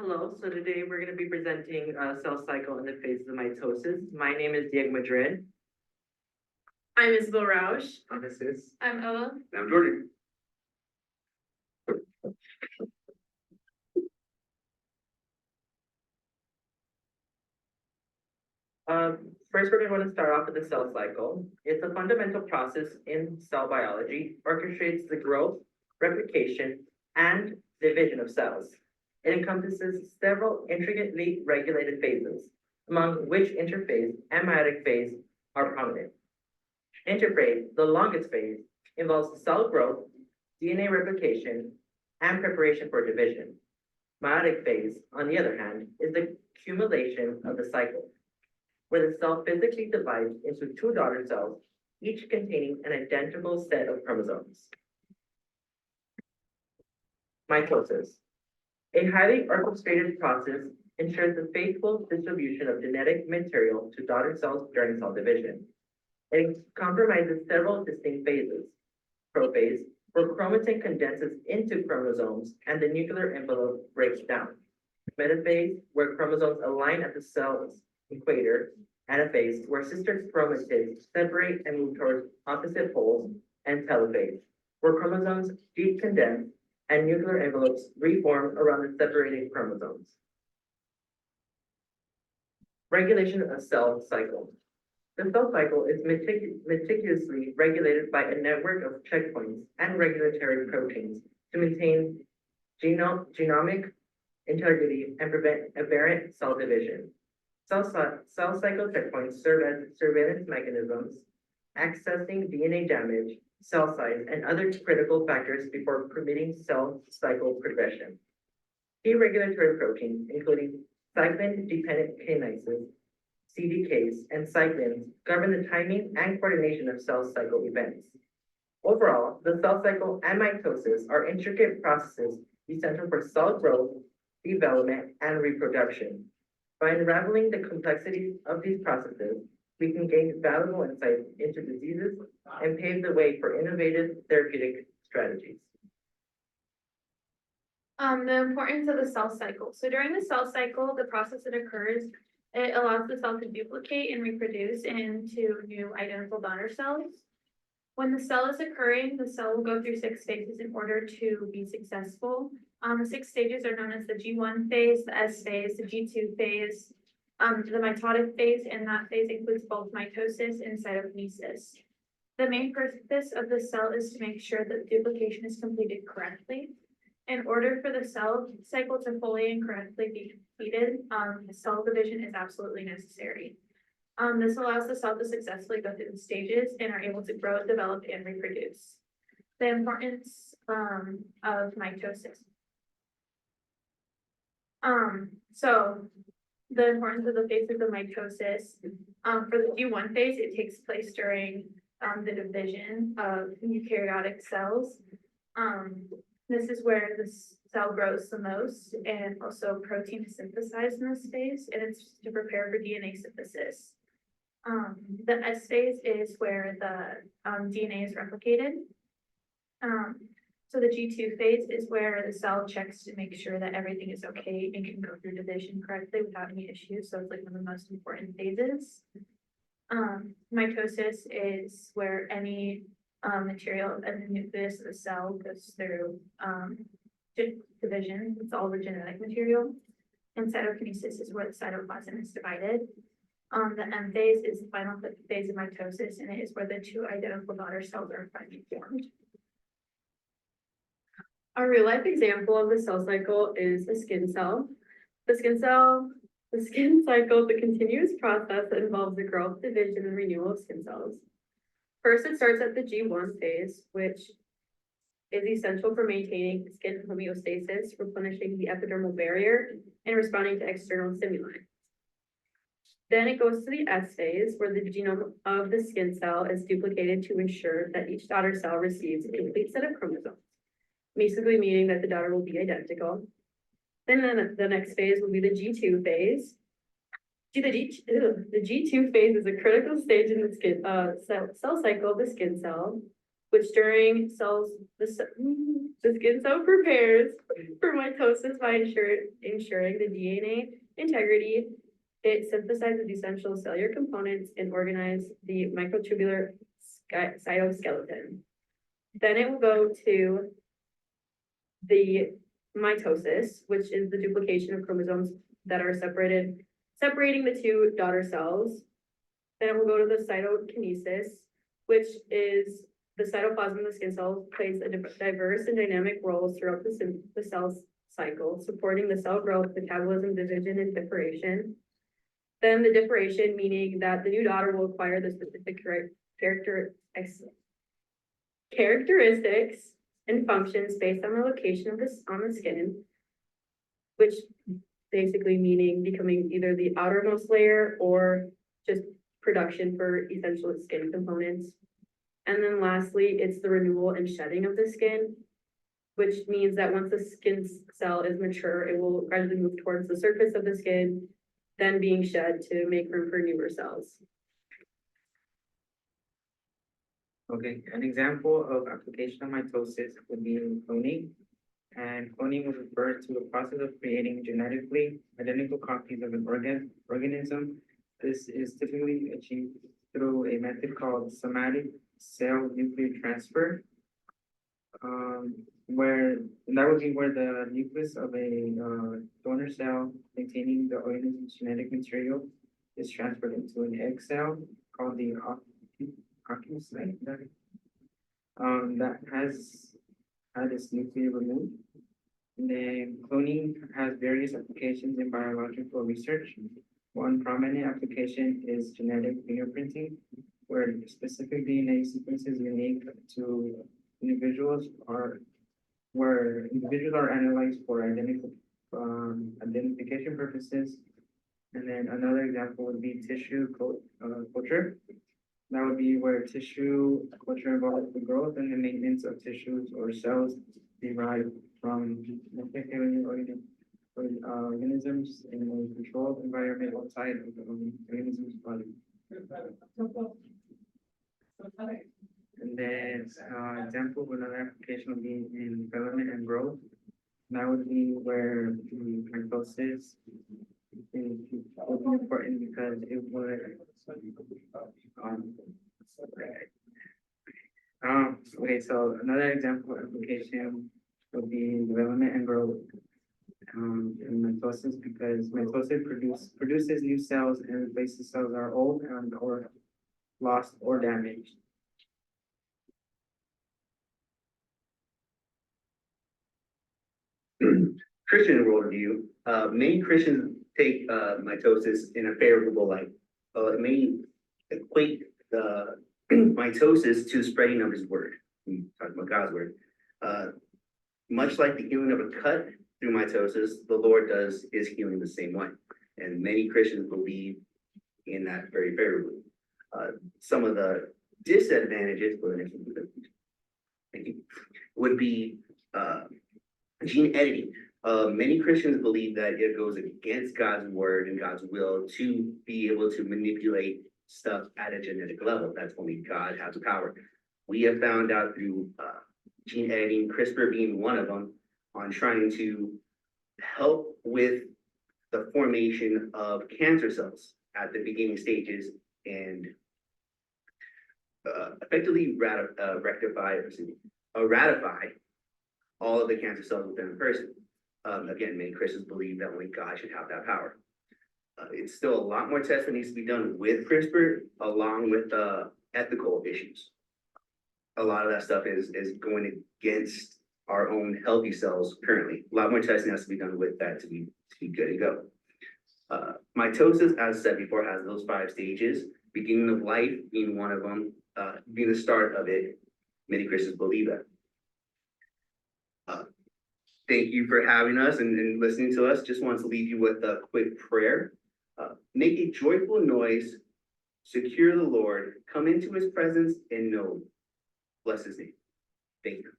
Hello, so today we're going to be presenting cell cycle in the phases of mitosis. My name is Diego Madrid. I'm Isabel Rausch. I'm Mrs. I'm Ella. I'm Jordan. First, we're going to start off with the cell cycle. It's a fundamental process in cell biology, orchestrates the growth, replication, and division of cells. It encompasses several intricately regulated phases, among which interphase and meiotic phase are prominent. Interphase, the longest phase, involves cell growth, DNA replication, and preparation for division. Meiotic phase, on the other hand, is the accumulation of the cycle, where the cell physically divides into two daughter cells, each containing an identical set of chromosomes. Mitosis. A highly orchestrated process ensures the faithful distribution of genetic material to daughter cells during cell division. It comprises several distinct phases. Prophase, where chromatin condenses into chromosomes and the nuclear envelope breaks down. Metaphase, where chromosomes align at the cell's equator. Anaphase, where sister chromatids separate and move towards opposite poles. And telophase, where chromosomes decondense and nuclear envelopes reform around the separated chromosomes. Regulation of cell cycle. The cell cycle is meticulously regulated by a network of checkpoints and regulatory proteins to maintain genomic integrity and prevent aberrant cell division. Cell cycle checkpoints serve as surveillance mechanisms, accessing DNA damage, cell size, and other critical factors before permitting cell cycle progression. Key regulatory proteins, including cyclin-dependent kinases, CDKs, and cyclins, govern the timing and coordination of cell cycle events. Overall, the cell cycle and mitosis are intricate processes essential for cell growth, development, and reproduction. By unraveling the complexities of these processes, we can gain valuable insights into diseases and pave the way for innovative therapeutic strategies. The importance of the cell cycle. So during the cell cycle, the process that occurs, it allows the cell to duplicate and reproduce into new identical daughter cells. When the cell is occurring, the cell will go through 6 phases in order to be successful. The 6 stages are known as the G1 phase, the S phase, the G2 phase, the mitotic phase, and that phase includes both mitosis and cytokinesis. The main purpose of the cell is to make sure that duplication is completed correctly. In order for the cell cycle to fully and correctly be completed, cell division is absolutely necessary. This allows the cell to successfully go through the stages and are able to grow, develop, and reproduce. The importance of mitosis. So the importance of the phases of mitosis. For the G1 phase, it takes place during the division of eukaryotic cells. This is where the cell grows the most, and also protein is synthesized in this phase, and it's to prepare for DNA synthesis. The S phase is where the DNA is replicated. So the G2 phase is where the cell checks to make sure that everything is okay and can go through division correctly without any issues. So it's like one of the most important phases. Mitosis is where any material in the nucleus of the cell goes through division. It's all the genetic material. And cytokinesis is where the cytoplasm is divided. The M phase is the final phase of mitosis, and it is where the 2 identical daughter cells are finally formed. A real life example of the cell cycle is a skin cell. The skin cycle is a continuous process that involves the growth, division, and renewal of skin cells. First, it starts at the G1 phase, which is essential for maintaining skin homeostasis, replenishing the epidermal barrier, and responding to external stimuli. Then it goes to the S phase, where the genome of the skin cell is duplicated to ensure that each daughter cell receives a complete set of chromosomes, basically meaning that the daughter will be identical. Then the next phase will be the G2 phase. The G2 phase is a critical stage in the cell cycle of the skin cell, which during cells, the skin cell prepares for mitosis by ensuring the DNA integrity. It synthesizes essential cellular components and organizes the microtubular cytoskeleton. Then it will go to the mitosis, which is the duplication of chromosomes that are separating the two daughter cells. Then it will go to the cytokinesis, which is the cytoplasm of the skin cell plays a diverse and dynamic roles throughout the cell cycle, supporting the cell growth, metabolism, division, and differentiation. Then the differentiation, meaning that the new daughter will acquire the specific characteristics and functions based on the location of this on the skin, which basically meaning becoming either the outermost layer or just production for essential skin components. And then lastly, it's the renewal and shedding of the skin, which means that once the skin cell is mature, it will gradually move towards the surface of the skin, then being shed to make room for newer cells. Okay, an example of application of mitosis would be cloning. And cloning would refer to the process of creating genetically identical copies of an organism. This is typically achieved through a method called somatic cell nuclear transfer, where that would be where the nucleus of a donor cell containing the organism's genetic material is transferred into an egg cell called the oocyte that has had its nucleus removed. And then cloning has various applications in biological research. One prominent application is genetic fingerprinting, where specific DNA sequences unique to individuals are analyzed for identification purposes. And then another example would be tissue culture. That would be where tissue culture involves the growth and the maintenance of tissues or cells derived from organisms in a controlled environment outside of the organism's body. And then example of another application would be in development and growth. That would be where the mitosis would be important because it would okay, so another example application would be development and growth in mitosis, because mitosis produces new cells and replaces cells that are old and or lost or damaged. Christian worldview, many Christians take mitosis in a favorable light. Many equate the mitosis to spreading of his word. Talking about God's word. Much like the healing of a cut through mitosis, the Lord does his healing the same way. And many Christians believe in that very favorably. Some of the disadvantages for the next one, thank you, would be gene editing. Many Christians believe that it goes against God's word and God's will to be able to manipulate stuff at a genetic level. That's only God has the power. We have found out through gene editing, CRISPR being one of them, on trying to help with the formation of cancer cells at the beginning stages and effectively ratify all of the cancer cells within a person. Again, many Christians believe that only God should have that power. It's still a lot more tests that needs to be done with CRISPR, along with ethical issues. A lot of that stuff is going against our own healthy cells currently. A lot more testing has to be done with that to be good to go. Mitosis, as said before, has those 5 stages. Beginning of life being one of them, being the start of it. Many Christians believe that. Thank you for having us and listening to us. Just want to leave you with a quick prayer. Make a joyful noise, secure the Lord, come into his presence and know. Bless his name. Thank you.